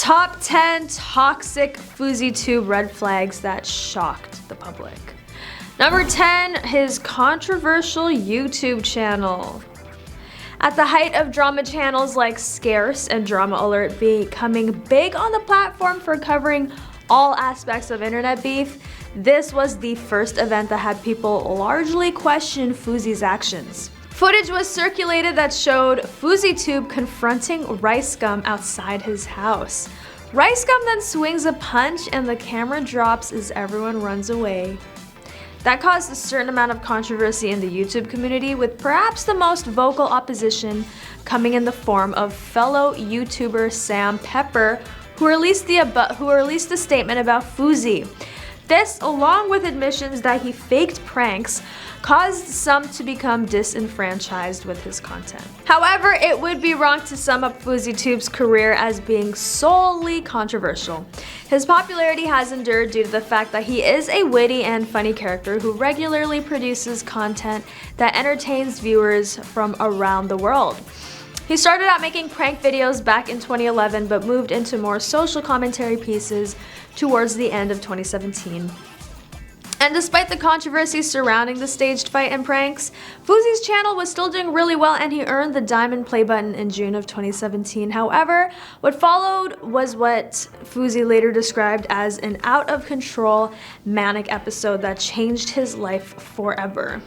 Top 10 toxic FouseyTube red flags that shocked the public. Number 10, his controversial YouTube channel. At the height of drama channels like Scarce and Drama Alert becoming big on the platform for covering all aspects of internet beef, this was the first event that had people largely question Fousey's actions. Footage was circulated that showed FouseyTube confronting Rice Gum outside his house. Rice Gum then swings a punch and the camera drops as everyone runs away. That caused a certain amount of controversy in the YouTube community, with perhaps the most vocal opposition coming in the form of fellow YouTuber Sam Pepper, who released a statement about Fousey. This, along with admissions that he faked pranks, caused some to become disenfranchised with his content. However, it would be wrong to sum up FouseyTube's career as being solely controversial. His popularity has endured due to the fact that he is a witty and funny character who regularly produces content that entertains viewers from around the world. He started out making prank videos back in 2011, but moved into more social commentary pieces towards the end of 2017. And despite the controversy surrounding the staged fight and pranks, Fousey's channel was still doing really well and he earned the diamond play button in June of 2017. However, what followed was what Fousey later described as an out-of-control manic episode that changed his life forever.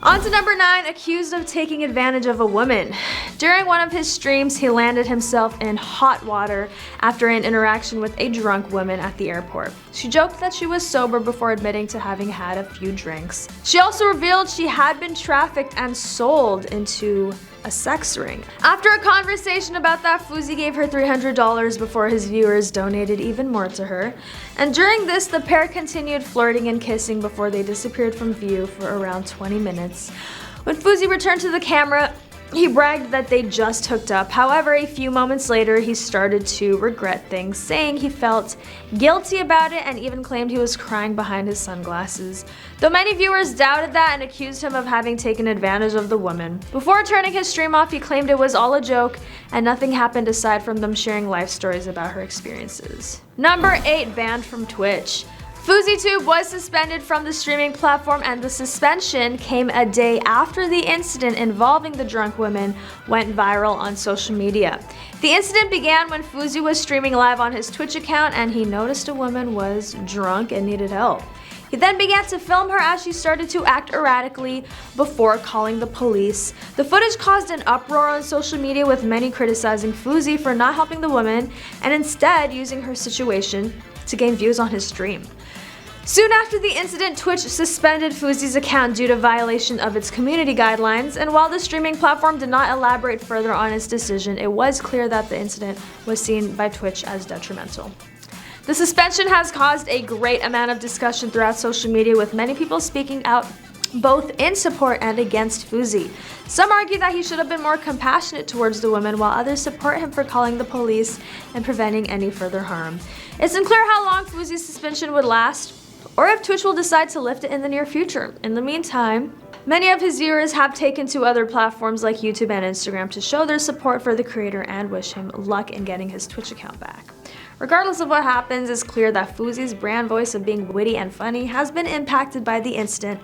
On to number 9, accused of taking advantage of a woman. During one of his streams, he landed himself in hot water after an interaction with a drunk woman at the airport. She joked that she was sober before admitting to having had a few drinks. She also revealed she had been trafficked and sold into a sex ring. After a conversation about that, Fousey gave her $300 before his viewers donated even more to her. And during this, the pair continued flirting and kissing before they disappeared from view for around 20 minutes. When Fousey returned to the camera, he bragged that they just hooked up. However, a few moments later, he started to regret things, saying he felt guilty about it and even claimed he was crying behind his sunglasses. Though many viewers doubted that and accused him of having taken advantage of the woman. Before turning his stream off, he claimed it was all a joke and nothing happened aside from them sharing life stories about her experiences. Number 8, banned from Twitch. FouseyTube was suspended from the streaming platform, and the suspension came a day after the incident involving the drunk woman went viral on social media. The incident began when Fousey was streaming live on his Twitch account and he noticed a woman was drunk and needed help. He then began to film her as she started to act erratically before calling the police. The footage caused an uproar on social media, with many criticizing Fousey for not helping the woman and instead using her situation to gain views on his stream. Soon after the incident, Twitch suspended Fousey's account due to violation of its community guidelines, and while the streaming platform did not elaborate further on its decision, it was clear that the incident was seen by Twitch as detrimental. The suspension has caused a great amount of discussion throughout social media, with many people speaking out both in support and against Fousey. Some argue that he should have been more compassionate towards the woman, while others support him for calling the police and preventing any further harm. It's unclear how long Fousey's suspension would last, or if Twitch will decide to lift it in the near future. In the meantime, many of his viewers have taken to other platforms like YouTube and Instagram to show their support for the creator and wish him luck in getting his Twitch account back. Regardless of what happens, it's clear that Fousey's brand voice of being witty and funny has been impacted by the incident,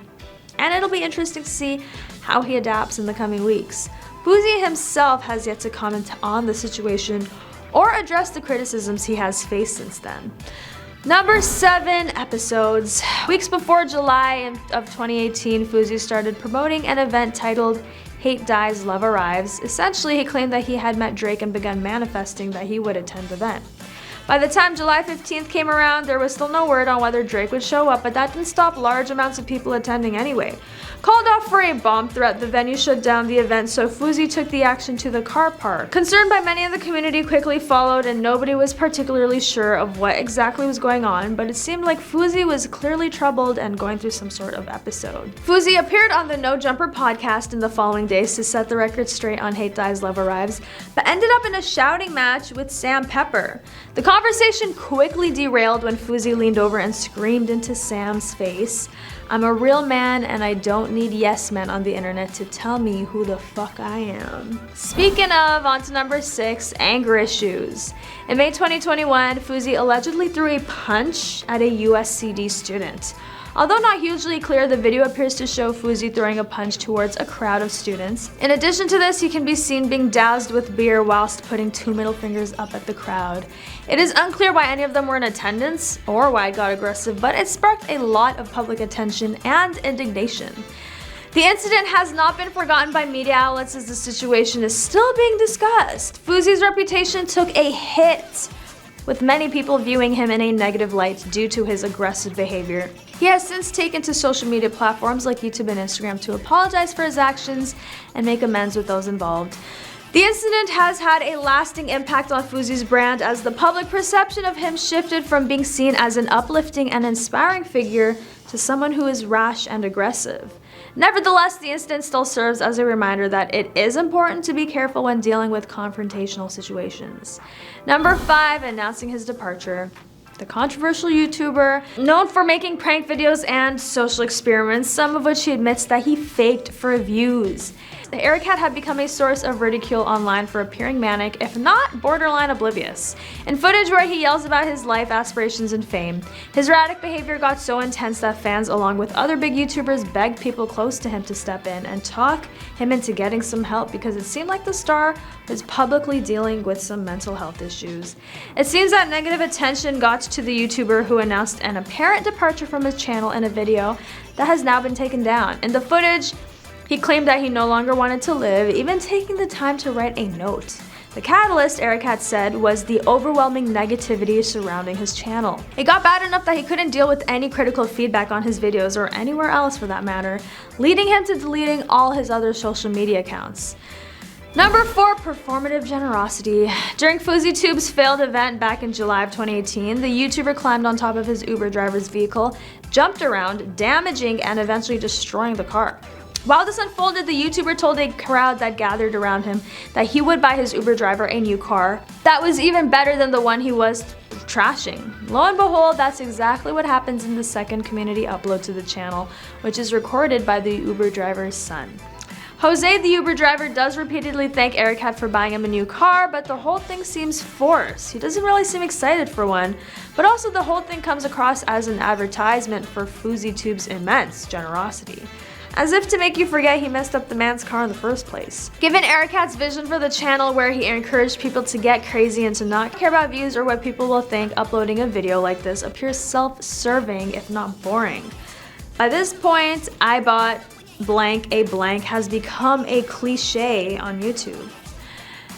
and it'll be interesting to see how he adapts in the coming weeks. Fousey himself has yet to comment on the situation or address the criticisms he has faced since then. Number 7, episodes. Weeks before July of 2018, Fousey started promoting an event titled Hate Dies, Love Arrives. Essentially, he claimed that he had met Drake and begun manifesting that he would attend the event. By the time July 15th came around, there was still no word on whether Drake would show up, but that didn't stop large amounts of people attending anyway. Called out for a bomb threat, the venue shut down the event, so Fousey took the action to the car park. Concern by many in the community quickly followed, and nobody was particularly sure of what exactly was going on, but it seemed like Fousey was clearly troubled and going through some sort of episode. Fousey appeared on the No Jumper podcast in the following days to set the record straight on Hate Dies, Love Arrives, but ended up in a shouting match with Sam Pepper. The conversation quickly derailed when Fousey leaned over and screamed into Sam's face. I'm a real man and I don't need yes men on the internet to tell me who the fuck I am. Speaking of, on to number 6, anger issues. In May 2021, Fousey allegedly threw a punch at a USCD student. Although not hugely clear, the video appears to show Fousey throwing a punch towards a crowd of students. In addition to this, he can be seen being doused with beer whilst putting 2 middle fingers up at the crowd. It is unclear why any of them were in attendance or why it got aggressive, but it sparked a lot of public attention and indignation. The incident has not been forgotten by media outlets as the situation is still being discussed. Fousey's reputation took a hit, with many people viewing him in a negative light due to his aggressive behavior. He has since taken to social media platforms like YouTube and Instagram to apologize for his actions and make amends with those involved. The incident has had a lasting impact on Fousey's brand as the public perception of him shifted from being seen as an uplifting and inspiring figure to someone who is rash and aggressive. Nevertheless, the incident still serves as a reminder that it is important to be careful when dealing with confrontational situations. Number 5, announcing his departure. The controversial YouTuber, known for making prank videos and social experiments, some of which he admits that he faked for views. The Aircat had become a source of ridicule online for appearing manic, if not borderline oblivious. In footage where he yells about his life, aspirations, and fame, his erratic behavior got so intense that fans, along with other big YouTubers, begged people close to him to step in and talk him into getting some help because it seemed like the star was publicly dealing with some mental health issues. It seems that negative attention got to the YouTuber, who announced an apparent departure from his channel in a video that has now been taken down. In the footage, he claimed that he no longer wanted to live, even taking the time to write a note. The catalyst, Aircat said, was the overwhelming negativity surrounding his channel. It got bad enough that he couldn't deal with any critical feedback on his videos, or anywhere else for that matter, leading him to deleting all his other social media accounts. Number 4, performative generosity. During FouseyTube's failed event back in July of 2018, the YouTuber climbed on top of his Uber driver's vehicle, jumped around, damaging and eventually destroying the car. While this unfolded, the YouTuber told a crowd that gathered around him that he would buy his Uber driver a new car that was even better than the one he was trashing. Lo and behold, that's exactly what happens in the second community upload to the channel, which is recorded by the Uber driver's son. Jose, the Uber driver, does repeatedly thank Aircat for buying him a new car, but the whole thing seems forced. He doesn't really seem excited for one, but also the whole thing comes across as an advertisement for FouseyTube's immense generosity, as if to make you forget he messed up the man's car in the first place. Given Aircat's vision for the channel, where he encouraged people to get crazy and to not care about views or what people will think, uploading a video like this appears self-serving, if not boring. By this point, I bought blank a blank has become a cliche on YouTube.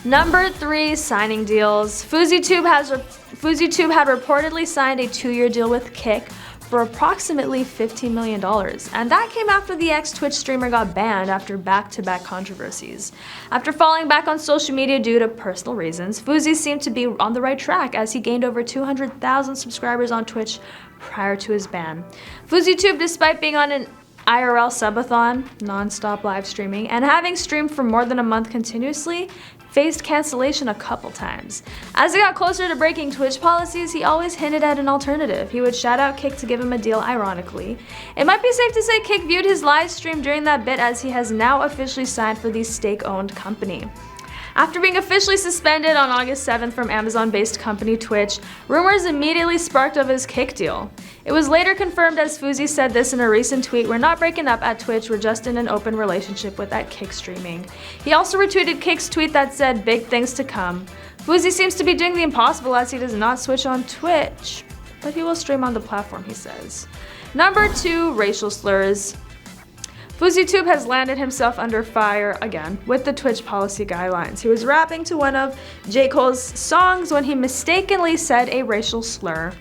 Number 3, signing deals. FouseyTube had reportedly signed a 2-year deal with Kick for approximately $15 million, and that came after the ex-Twitch streamer got banned after back-to-back controversies. After falling back on social media due to personal reasons, Fousey seemed to be on the right track as he gained over 200,000 subscribers on Twitch prior to his ban. FouseyTube, despite being on an IRL subathon, non-stop live streaming, and having streamed for more than a month continuously, faced cancellation a couple times. As it got closer to breaking Twitch policies, he always hinted at an alternative. He would shout out Kick to give him a deal ironically. It might be safe to say Kick viewed his live stream during that bit, as he has now officially signed for the stake-owned company. After being officially suspended on August 7th from Amazon-based company Twitch, rumors immediately sparked of his Kick deal. It was later confirmed, as Fousey said this in a recent tweet: "We're not breaking up at Twitch, we're just in an open relationship with that Kick streaming." He also retweeted Kick's tweet that said, "Big things to come." Fousey seems to be doing the impossible, as he does not switch on Twitch, but he will stream on the platform, he says. Number 2, racial slurs. FouseyTube has landed himself under fire again with the Twitch policy guidelines. He was rapping to one of J. Cole's songs when he mistakenly said a racial slur.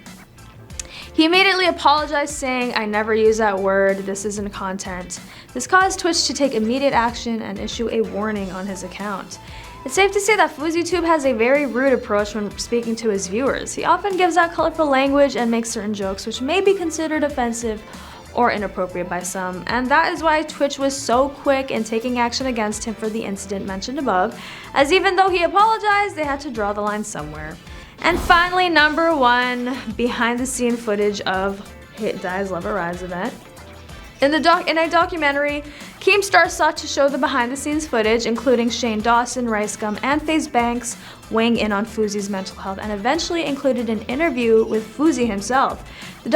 He immediately apologized, saying, "I never use that word, this isn't content." This caused Twitch to take immediate action and issue a warning on his account. It's safe to say that FouseyTube has a very rude approach when speaking to his viewers. He often gives out colorful language and makes certain jokes which may be considered offensive or inappropriate by some, and that is why Twitch was so quick in taking action against him for the incident mentioned above, as even though he apologized, they had to draw the line somewhere. And finally, number 1, behind the scene footage of Hit Dies Love Arrives event. In a documentary, Keemstar sought to show the behind-the-scenes footage, including Shane Dawson, Ricegum, and FaZe Banks weighing in on Fousey's mental health, and eventually included an interview with Fousey himself. The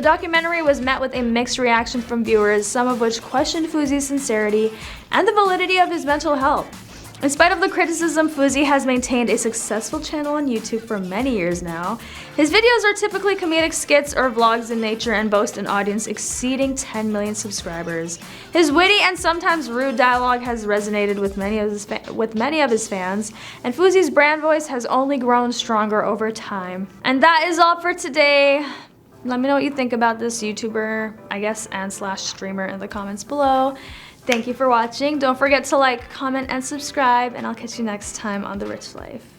documentary was met with a mixed reaction from viewers, some of which questioned Fousey's sincerity and the validity of his mental health. In spite of the criticism, Fousey has maintained a successful channel on YouTube for many years now. His videos are typically comedic skits or vlogs in nature and boast an audience exceeding 10 million subscribers. His witty and sometimes rude dialogue has resonated with many of his fans, and Fousey's brand voice has only grown stronger over time. And that is all for today. Let me know what you think about this YouTuber, I guess, and slash streamer in the comments below. Thank you for watching. Don't forget to like, comment, and subscribe, and I'll catch you next time on The Rich Life.